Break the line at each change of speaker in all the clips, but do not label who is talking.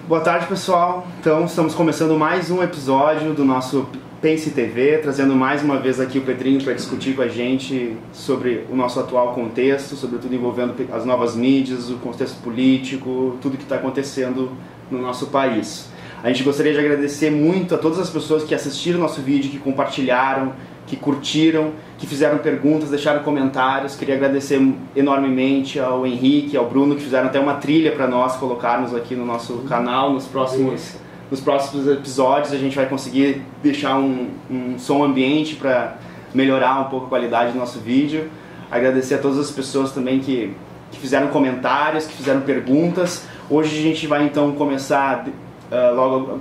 Boa tarde, pessoal. Então, estamos começando mais um episódio do nosso Pense TV, trazendo mais uma vez aqui o Pedrinho para discutir com a gente sobre o nosso atual contexto, sobretudo envolvendo as novas mídias, o contexto político, tudo que está acontecendo no nosso país. A gente gostaria de agradecer muito a todas as pessoas que assistiram o nosso vídeo, que compartilharam, que curtiram, que fizeram perguntas, deixaram comentários. Queria agradecer enormemente ao Henrique, ao Bruno, que fizeram até uma trilha para nós colocarmos aqui no nosso canal. Nos próximos episódios a gente vai conseguir deixar um som ambiente para melhorar um pouco a qualidade do nosso vídeo. Agradecer a todas as pessoas também que fizeram comentários, que fizeram perguntas. Hoje a gente vai então começar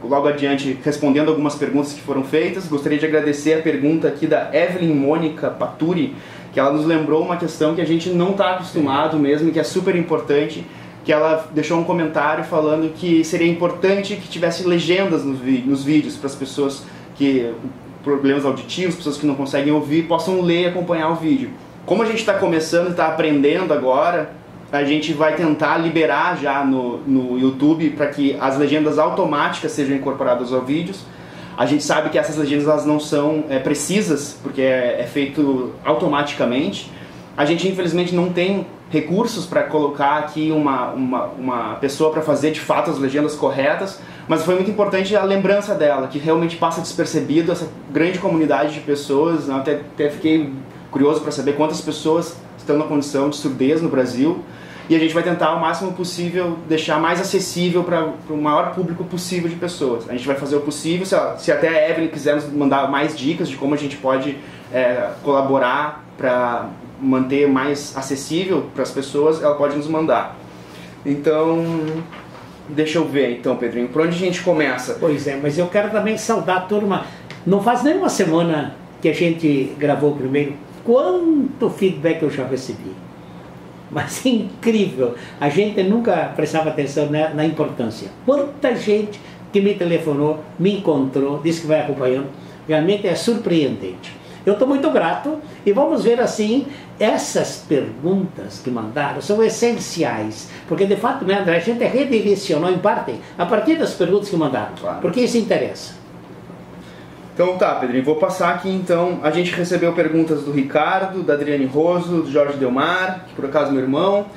logo adiante respondendo algumas perguntas que foram feitas. Gostaria de agradecer a pergunta aqui da Evelyn Mônica Paturi, que ela nos lembrou uma questão que a gente não está acostumado mesmo, que é super importante, que ela deixou um comentário falando que seria importante que tivesse legendas nos vídeos para as pessoas que problemas auditivos, pessoas que não conseguem ouvir, possam ler e acompanhar o vídeo. Como a gente está começando e está aprendendo agora, a gente vai tentar liberar já no YouTube para que as legendas automáticas sejam incorporadas aos vídeos. A gente sabe que essas legendas elas não são precisas, porque é feito automaticamente. A gente infelizmente não tem recursos para colocar aqui uma pessoa para fazer de fato as legendas corretas, mas foi muito importante a lembrança dela, que realmente passa despercebido essa grande comunidade de pessoas. Até fiquei curioso para saber quantas pessoas estão na condição de surdez no Brasil. E a gente vai tentar o máximo possível deixar mais acessível para o maior público possível de pessoas. A gente vai fazer o possível, se até a Evelyn quiser nos mandar mais dicas de como a gente pode colaborar para manter mais acessível para as pessoas, ela pode nos mandar. Então, deixa eu ver então, Pedrinho, por onde a gente começa?
Pois é, mas eu quero também saudar a turma. Não faz nem uma semana que a gente gravou o primeiro. Quanto feedback eu já recebi! Mas é incrível, a gente nunca prestava atenção na importância. Quanta gente que me telefonou, me encontrou, disse que vai acompanhando, realmente é surpreendente. Eu estou muito grato e vamos ver assim, essas perguntas que mandaram são essenciais, porque de fato, né, André, a gente redirecionou em parte a partir das perguntas que mandaram, claro, porque isso interessa.
Então tá, Pedrinho, vou passar aqui então. A gente recebeu perguntas do Ricardo, da Adriane Roso, do Jorge Delmar, que por acaso é meu irmão.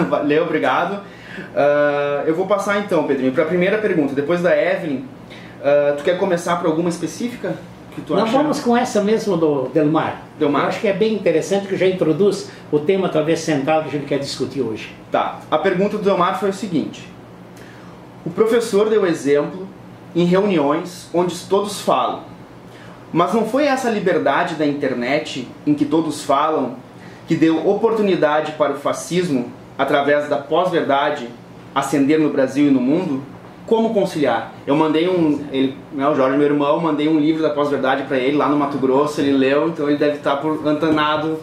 Valeu, obrigado. Eu vou passar então, Pedrinho, para a primeira pergunta. Depois da Evelyn, tu quer começar por alguma específica que tu acha?
Não, vamos com essa mesmo do Delmar. Eu acho que é bem interessante, que já introduz o tema talvez central que a gente quer discutir hoje.
Tá, a pergunta do Delmar foi o seguinte: o professor deu exemplo em reuniões onde todos falam. Mas não foi essa liberdade da internet, em que todos falam, que deu oportunidade para o fascismo, através da pós-verdade, ascender no Brasil e no mundo? Como conciliar? Eu mandei o Jorge, meu irmão, mandei um livro da pós-verdade para ele, lá no Mato Grosso, ele leu, então ele deve estar antenado.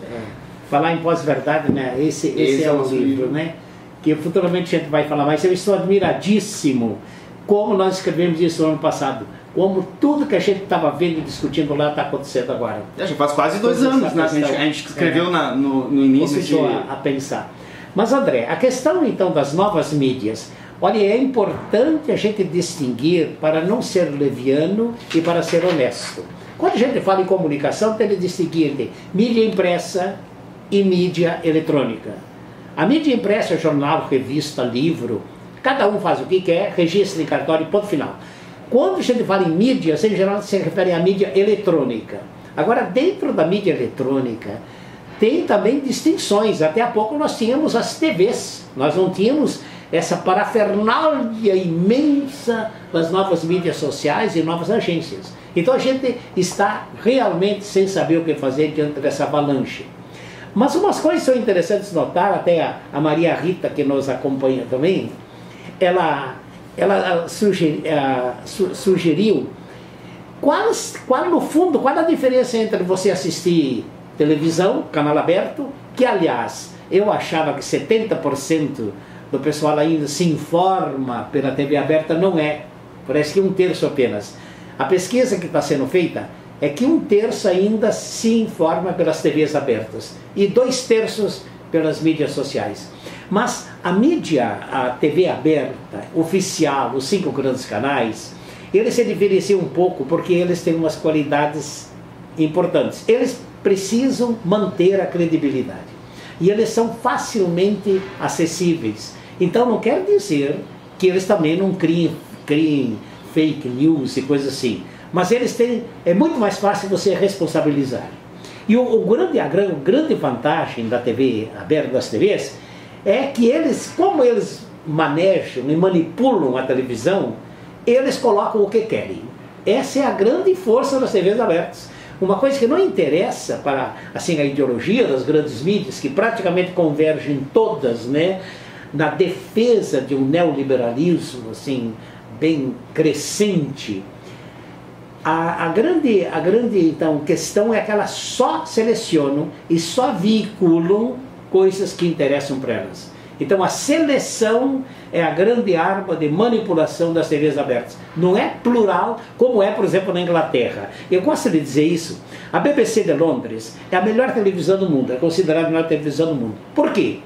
Falar em pós-verdade, né? Esse é o livro, né? Que futuramente a gente vai falar, mas eu estou admiradíssimo como nós escrevemos isso no ano passado. Como tudo que a gente estava vendo e discutindo lá está acontecendo agora.
Já faz quase 2 anos, né? A gente escreveu no início.
Começou a pensar. Mas, André, a questão então das novas mídias, olha, é importante a gente distinguir para não ser leviano e para ser honesto. Quando a gente fala em comunicação, tem que distinguir entre mídia impressa e mídia eletrônica. A mídia impressa é jornal, revista, livro, cada um faz o que quer, registra em cartório, ponto final. Quando a gente fala em mídias, em geral se refere à mídia eletrônica. Agora, dentro da mídia eletrônica, tem também distinções. Até há pouco nós tínhamos as TVs, nós não tínhamos essa parafernália imensa das novas mídias sociais e novas agências. Então a gente está realmente sem saber o que fazer diante dessa avalanche. Mas umas coisas são interessantes notar, até a Maria Rita, que nos acompanha também, ela sugeriu no fundo, qual a diferença entre você assistir televisão, canal aberto, que aliás, eu achava que 70% do pessoal ainda se informa pela TV aberta, não é, parece que 1/3 apenas. A pesquisa que está sendo feita é que 1/3 ainda se informa pelas TVs abertas e 2/3 pelas mídias sociais. Mas a mídia, a TV aberta, oficial, os 5 grandes canais, eles se diferenciam um pouco porque eles têm umas qualidades importantes. Eles precisam manter a credibilidade. E eles são facilmente acessíveis. Então não quer dizer que eles também não criem fake news e coisas assim. Mas eles têm, é muito mais fácil você responsabilizar. E a grande vantagem da TV aberta, das TVs, é que eles, como eles manejam e manipulam a televisão, eles colocam o que querem. Essa é a grande força das TVs abertas. Uma coisa que não interessa para assim, a ideologia das grandes mídias, que praticamente convergem todas, né, na defesa de um neoliberalismo assim, bem crescente. A grande então, questão é que elas só selecionam e só veiculam coisas que interessam para elas. Então a seleção é a grande arma de manipulação das TVs abertas. Não é plural, como é, por exemplo, na Inglaterra. Eu gosto de dizer isso. A BBC de Londres é a melhor televisão do mundo, é considerada a melhor televisão do mundo. Por quê?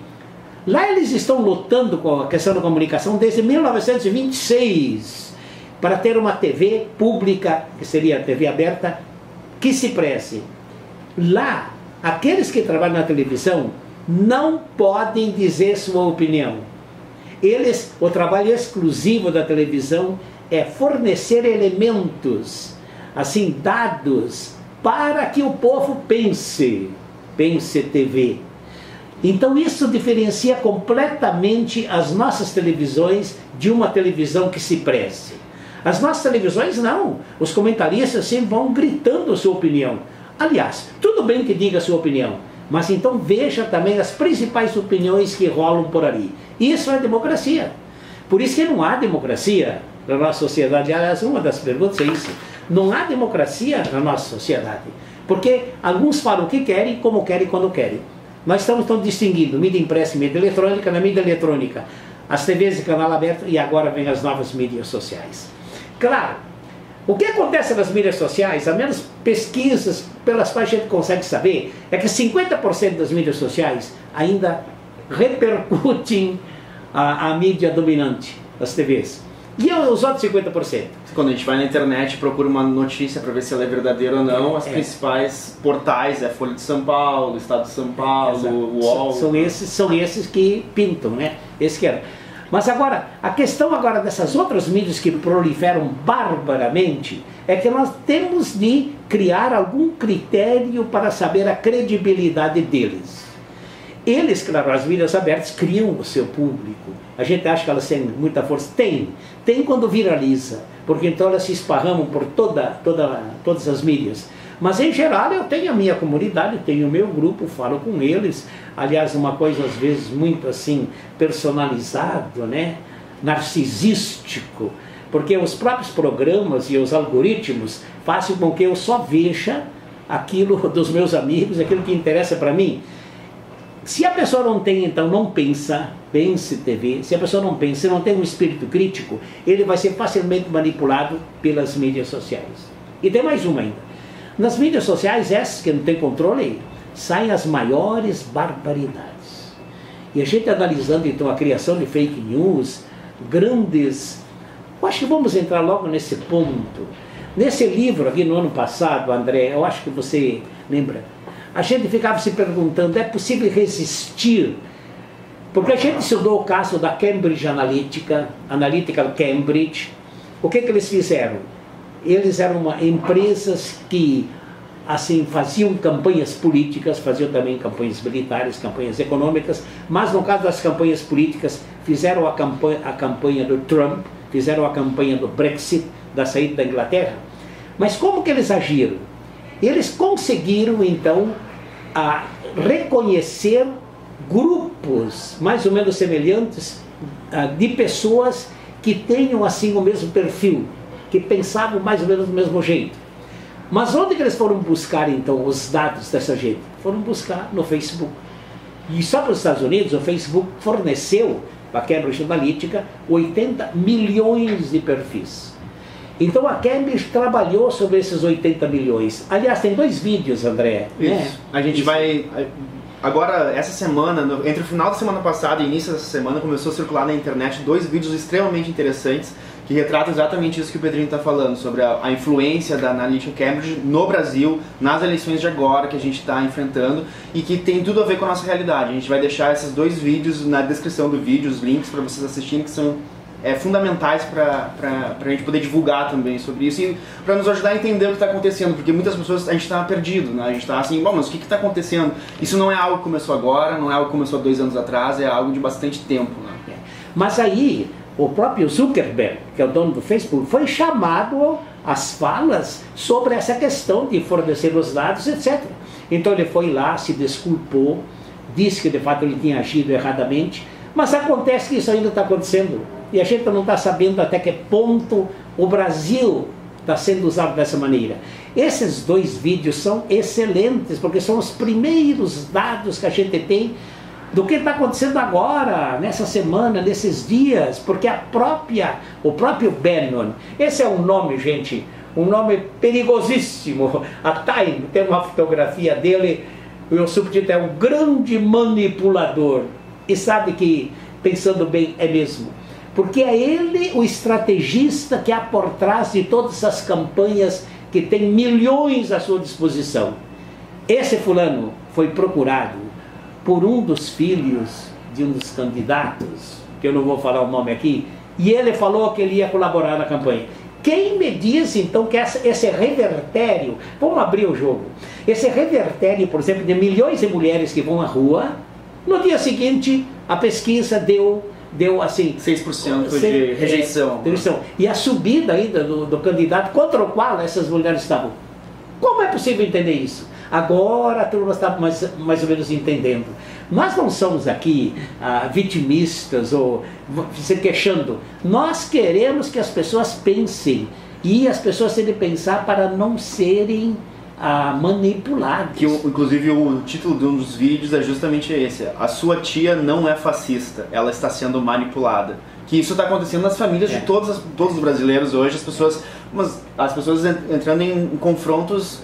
Lá eles estão lutando com a questão da comunicação desde 1926 para ter uma TV pública, que seria a TV aberta, que se preze. Lá, aqueles que trabalham na televisão não podem dizer sua opinião. O trabalho exclusivo da televisão é fornecer elementos, assim, dados, para que o povo pense TV. Então isso diferencia completamente as nossas televisões de uma televisão que se preze. As nossas televisões não, os comentaristas sempre vão gritando a sua opinião. Aliás, tudo bem que diga a sua opinião, mas então veja também as principais opiniões que rolam por ali. Isso é democracia. Por isso que não há democracia na nossa sociedade. Aliás, uma das perguntas é isso. Não há democracia na nossa sociedade. Porque alguns falam o que querem, como querem, quando querem. Nós estamos distinguindo mídia impressa e mídia eletrônica. Na mídia eletrônica, as TVs de canal aberto, e agora vem as novas mídias sociais. Claro, o que acontece nas mídias sociais, a menos pesquisas pelas quais a gente consegue saber, é que 50% das mídias sociais ainda repercutem a mídia dominante, as TVs. E os outros 50%?
Quando a gente vai na internet e procura uma notícia para ver se ela é verdadeira ou não, as principais portais é Folha de São Paulo, Estado de São Paulo, o UOL.
São esses que pintam, né? Esses que eram. Mas agora, a questão agora dessas outras mídias que proliferam barbaramente é que nós temos de criar algum critério para saber a credibilidade deles. Eles, claro, as mídias abertas criam o seu público. A gente acha que elas têm muita força. Tem quando viraliza, porque então elas se esparramam por todas as mídias. Mas em geral eu tenho a minha comunidade, tenho o meu grupo, falo com eles. Aliás, uma coisa às vezes muito assim personalizado, né? Narcisístico, porque os próprios programas e os algoritmos fazem com que eu só veja aquilo dos meus amigos, aquilo que interessa para mim. Se a pessoa não tem, então não pense TV, se a pessoa não pensa, se não tem um espírito crítico, ele vai ser facilmente manipulado pelas mídias sociais. E tem mais uma ainda. Nas mídias sociais, essas que não tem controle, saem as maiores barbaridades. E a gente analisando então a criação de fake news, grandes... Eu acho que vamos entrar logo nesse ponto. Nesse livro aqui no ano passado, André, eu acho que você lembra, a gente ficava se perguntando, é possível resistir? Porque a gente estudou o caso da Cambridge Analytica, Analytical Cambridge. O que eles fizeram? Eles eram empresas que assim, faziam campanhas políticas, faziam também campanhas militares, campanhas econômicas, mas no caso das campanhas políticas, fizeram a campanha do Trump, fizeram a campanha do Brexit, da saída da Inglaterra. Mas como que eles agiram? Eles conseguiram, então, reconhecer grupos mais ou menos semelhantes de pessoas que tenham assim o mesmo perfil, que pensavam mais ou menos do mesmo jeito. Mas onde que eles foram buscar então os dados dessa gente? Foram buscar no Facebook. E só para os Estados Unidos o Facebook forneceu para a Cambridge Analytica 80 milhões de perfis. Então a Cambridge trabalhou sobre esses 80 milhões. Aliás, tem 2 vídeos, André.
Isso. A gente vai agora, essa semana, entre o final da semana passada e início dessa semana, começou a circular na internet 2 vídeos extremamente interessantes que retratam exatamente isso que o Pedrinho está falando, sobre a influência da Analytica Cambridge no Brasil, nas eleições de agora que a gente está enfrentando e que tem tudo a ver com a nossa realidade. A gente vai deixar esses 2 vídeos na descrição do vídeo, os links para vocês assistirem, que são fundamentais para a gente poder divulgar também sobre isso e para nos ajudar a entender o que está acontecendo, porque muitas pessoas, a gente está perdido, né? A gente está assim, bom, mas o que está acontecendo? Isso não é algo que começou agora, não é algo que começou há 2 anos atrás, é algo de bastante tempo, né?
Mas aí, o próprio Zuckerberg, que é o dono do Facebook, foi chamado às falas sobre essa questão de fornecer os dados, etc. Então ele foi lá, se desculpou, disse que de fato ele tinha agido erradamente, mas acontece que isso ainda está acontecendo. E a gente não está sabendo até que ponto o Brasil está sendo usado dessa maneira. Esses 2 vídeos são excelentes, porque são os primeiros dados que a gente tem do que está acontecendo agora, nessa semana, nesses dias, porque o próprio Bannon, esse é um nome, gente, um nome perigosíssimo. A Time tem uma fotografia dele, e o subtítulo é um grande manipulador. E sabe que, pensando bem, é mesmo. Porque é ele o estrategista que há por trás de todas essas campanhas que tem milhões à sua disposição. Esse fulano foi procurado por um dos filhos de um dos candidatos, que eu não vou falar o nome aqui, e ele falou que ele ia colaborar na campanha. Quem me diz então que esse revertério, vamos abrir o jogo, esse revertério, por exemplo, de milhões de mulheres que vão à rua, no dia seguinte a pesquisa deu assim
6% de rejeição.
E a subida ainda do candidato contra o qual essas mulheres estavam. Como é possível entender isso? Agora a turma está mais ou menos entendendo. Nós não somos aqui vitimistas ou se queixando. Nós queremos que as pessoas pensem. E as pessoas têm de pensar para não serem manipuladas.
Inclusive o título de um dos vídeos é justamente esse: a sua tia não é fascista, ela está sendo manipulada. Que isso está acontecendo nas famílias de todos os brasileiros hoje, as pessoas entrando em confrontos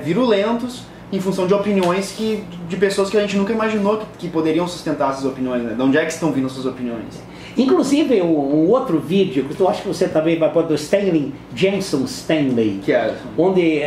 virulentos em função de opiniões de pessoas que a gente nunca imaginou que poderiam sustentar essas opiniões, né? De onde é que estão vindo essas opiniões?
Inclusive um outro vídeo que eu acho que você também vai pôr, do Jensen Stanley,
que é
onde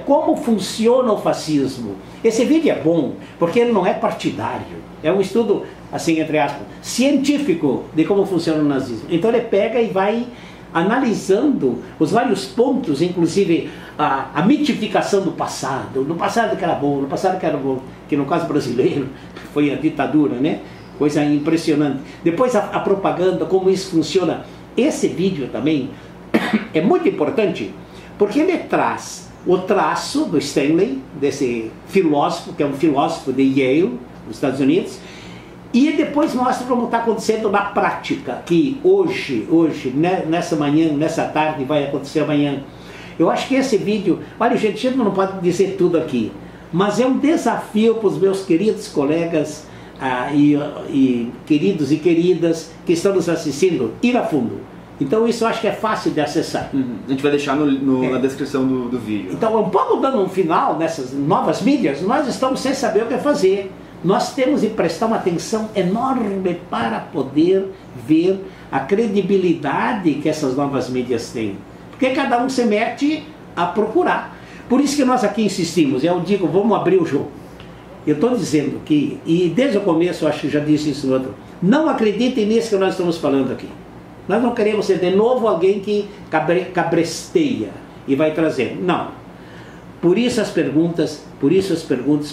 como funciona o fascismo. Esse vídeo é bom porque ele não é partidário, é um estudo, assim, entre aspas, científico de como funciona o nazismo. Então ele pega e vai analisando os vários pontos, inclusive a mitificação do passado, no passado que era bom, no passado que era bom, que no caso brasileiro foi a ditadura, né? Coisa impressionante. Depois a propaganda, como isso funciona. Esse vídeo também é muito importante, porque ele traz o traço do Stanley, desse filósofo, que é um filósofo de Yale, nos Estados Unidos, e depois mostra como está acontecendo na prática, que hoje, nessa manhã, nessa tarde, vai acontecer amanhã. Eu acho que esse vídeo, olha gente, a gente não pode dizer tudo aqui, mas é um desafio para os meus queridos colegas e queridos e queridas que estão nos assistindo, ir a fundo. Então isso eu acho que é fácil de acessar.
A gente vai deixar na descrição do vídeo.
Então, um pouco dando um final nessas novas mídias, nós estamos sem saber o que fazer. Nós temos de prestar uma atenção enorme para poder ver a credibilidade que essas novas mídias têm. Porque cada um se mete a procurar. Por isso que nós aqui insistimos, eu digo, vamos abrir o jogo. Eu estou dizendo que, e desde o começo eu acho que já disse isso no outro, não acreditem nisso que nós estamos falando aqui. Nós não queremos ser de novo alguém que cabresteia e vai trazer. Não. Por isso as perguntas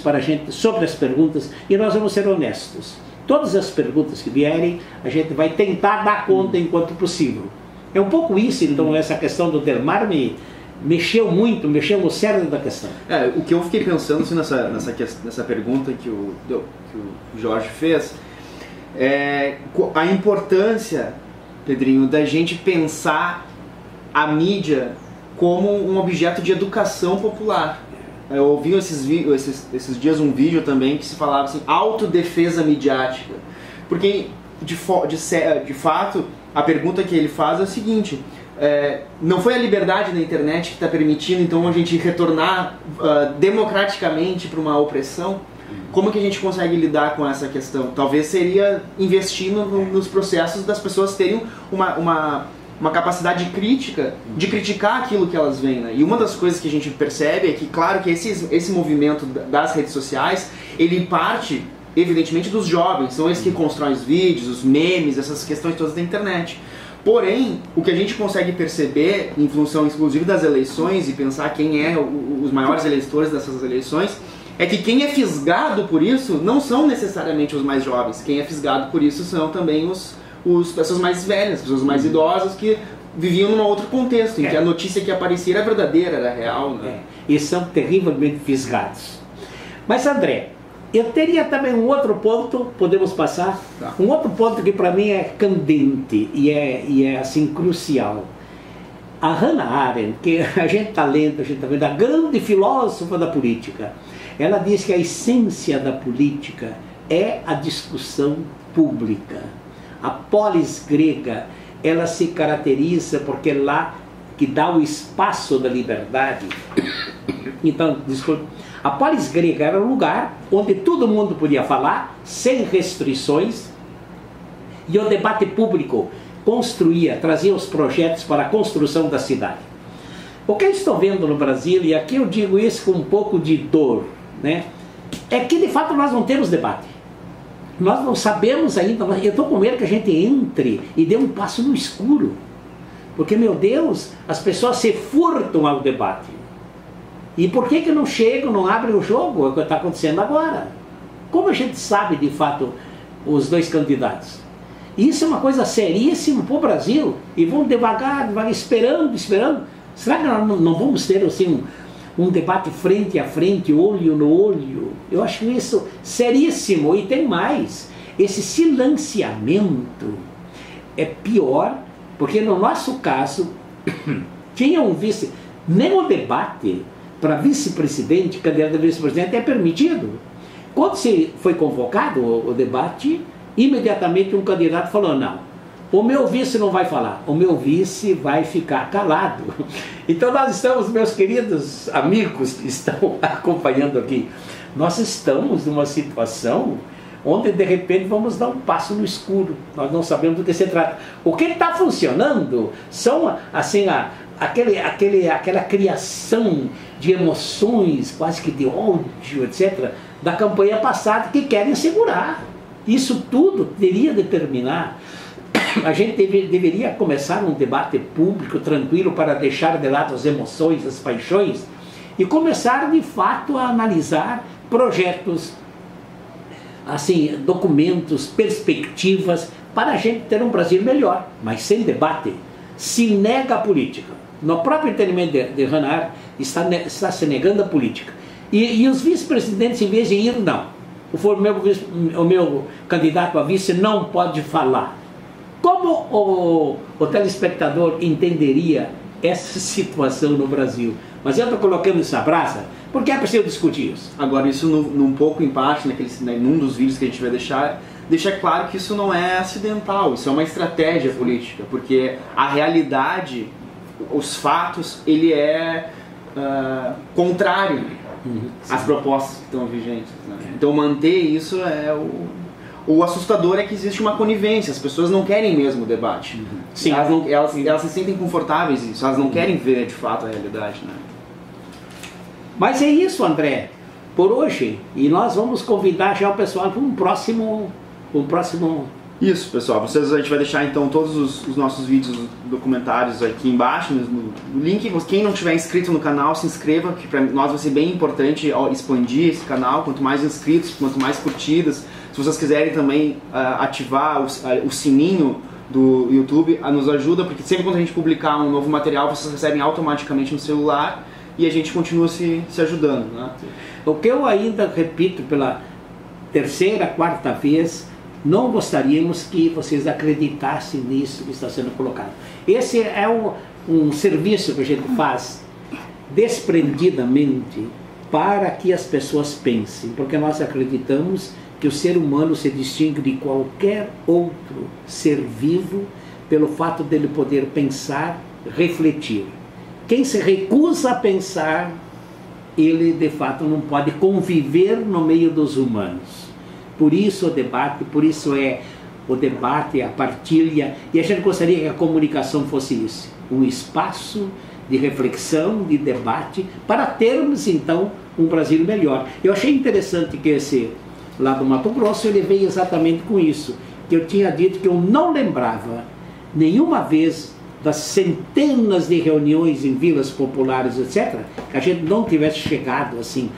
para a gente, sobre as perguntas, e nós vamos ser honestos. Todas as perguntas que vierem, a gente vai tentar dar conta enquanto possível. É um pouco isso, então, essa questão do Delmar mexeu no cérebro da questão.
O que eu fiquei pensando assim, nessa pergunta que o Jorge fez, é a importância, Pedrinho, da gente pensar a mídia como um objeto de educação popular. Eu ouvi esses dias um vídeo também que se falava assim, autodefesa midiática. Porque, de fato, a pergunta que ele faz é a seguinte: não foi a liberdade da internet que está permitindo então a gente retornar democraticamente para uma opressão? Como que a gente consegue lidar com essa questão? Talvez seria investir nos processos das pessoas terem uma capacidade crítica de criticar aquilo que elas veem, né? E uma das coisas que a gente percebe é que, claro, que esse movimento das redes sociais, ele parte, evidentemente, dos jovens. São eles que constroem os vídeos, os memes, essas questões todas da internet. Porém, o que a gente consegue perceber, em função inclusive das eleições, e pensar quem é os maiores eleitores dessas eleições, é que quem é fisgado por isso não são necessariamente os mais jovens. Quem é fisgado por isso são também as pessoas mais velhas, pessoas mais idosas que viviam num outro contexto, em que a notícia que aparecia era verdadeira, era real. Né?
E são terrivelmente fisgados. Mas, André, eu teria também um outro ponto, podemos passar?
Tá.
Um outro ponto que para mim é candente e é assim crucial. A Hannah Arendt, que a gente está lendo, a gente está vendo, a grande filósofa da política, ela diz que a essência da política é a discussão pública. A polis grega, ela se caracteriza porque é lá que dá o espaço da liberdade. Então, desculpe, a polis grega era um lugar onde todo mundo podia falar, sem restrições, e o debate público trazia os projetos para a construção da cidade. O que eu estou vendo no Brasil, e aqui eu digo isso com um pouco de dor, né, é que de fato nós não temos debate. Nós não sabemos ainda, eu estou com medo que a gente entre e dê um passo no escuro. Porque, meu Deus, as pessoas se furtam ao debate. E por que não chegam, não abrem o jogo? É o que está acontecendo agora. Como a gente sabe, de fato, os dois candidatos? Isso é uma coisa seríssima para o Brasil. E vão devagar, esperando. Será que nós não vamos ter assim, um debate frente a frente, olho no olho? Eu acho isso seríssimo. E tem mais. Esse silenciamento é pior, porque no nosso caso, tinha um vice... Nem o debate para vice-presidente, candidato a vice-presidente, é permitido. Quando se foi convocado o debate, imediatamente um candidato falou, não, o meu vice não vai falar, o meu vice vai ficar calado. Então nós estamos, meus queridos amigos que estão acompanhando aqui, nós estamos numa situação onde de repente vamos dar um passo no escuro, nós não sabemos do que se trata. O que está funcionando são assim, aquela criação de emoções, quase que de ódio, etc., da campanha passada, que querem segurar. Isso tudo teria de terminar. A gente deveria começar um debate público tranquilo para deixar de lado as emoções, as paixões, e começar de fato a analisar projetos, assim, documentos, perspectivas, para a gente ter um Brasil melhor, mas sem debate. Se nega a política. No próprio entendimento de Hannah Arendt, está se negando a política. E os vice-presidentes, em vez de ir, não. O meu candidato a vice não pode falar. Como o telespectador entenderia essa situação no Brasil? Mas eu estou colocando isso na brasa, porque é preciso discutir isso.
Agora, isso num pouco em parte, num dos vídeos que a gente vai deixa claro que isso não é acidental, isso é uma estratégia política, porque a realidade, os fatos, ele é contrário às propostas que estão vigentes. Né? Então manter isso é o assustador é que existe uma conivência, as pessoas não querem mesmo o debate.
Sim.
Elas se sentem confortáveis nisso, elas não querem ver de fato a realidade. Né?
Mas é isso, André, por hoje, e nós vamos convidar já o pessoal para um próximo...
Isso, pessoal, a gente vai deixar então todos os nossos vídeos documentários aqui embaixo no link. Quem não tiver inscrito no canal, se inscreva, que para nós vai ser bem importante expandir esse canal. Quanto mais inscritos, quanto mais curtidas. Se vocês quiserem também ativar o sininho do YouTube, nos ajuda, porque sempre quando a gente publicar um novo material, vocês recebem automaticamente no celular e a gente continua se ajudando. Né?
O que eu ainda repito pela terceira, quarta vez, não gostaríamos que vocês acreditassem nisso que está sendo colocado. Esse é um serviço que a gente faz desprendidamente para que as pessoas pensem, porque nós acreditamos que o ser humano se distingue de qualquer outro ser vivo pelo fato dele poder pensar, refletir. Quem se recusa a pensar ele de fato não pode conviver no meio dos humanos. Por isso o debate, por isso é o debate, a partilha, e a gente gostaria que a comunicação fosse isso, um espaço de reflexão, de debate, para termos então um Brasil melhor. Eu achei interessante que esse lá do Mato Grosso, ele veio exatamente com isso, que eu tinha dito que eu não lembrava nenhuma vez das centenas de reuniões em vilas populares, etc., que a gente não tivesse chegado assim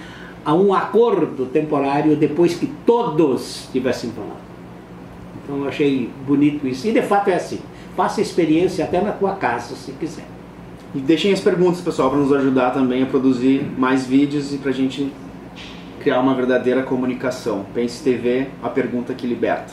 a um acordo temporário depois que todos tivessem falado. Então eu achei bonito isso, e de fato é assim, faça experiência até na tua casa, se quiser.
E deixem as perguntas, pessoal, para nos ajudar também a produzir mais vídeos e para a gente criar uma verdadeira comunicação. Pense TV, a pergunta que liberta.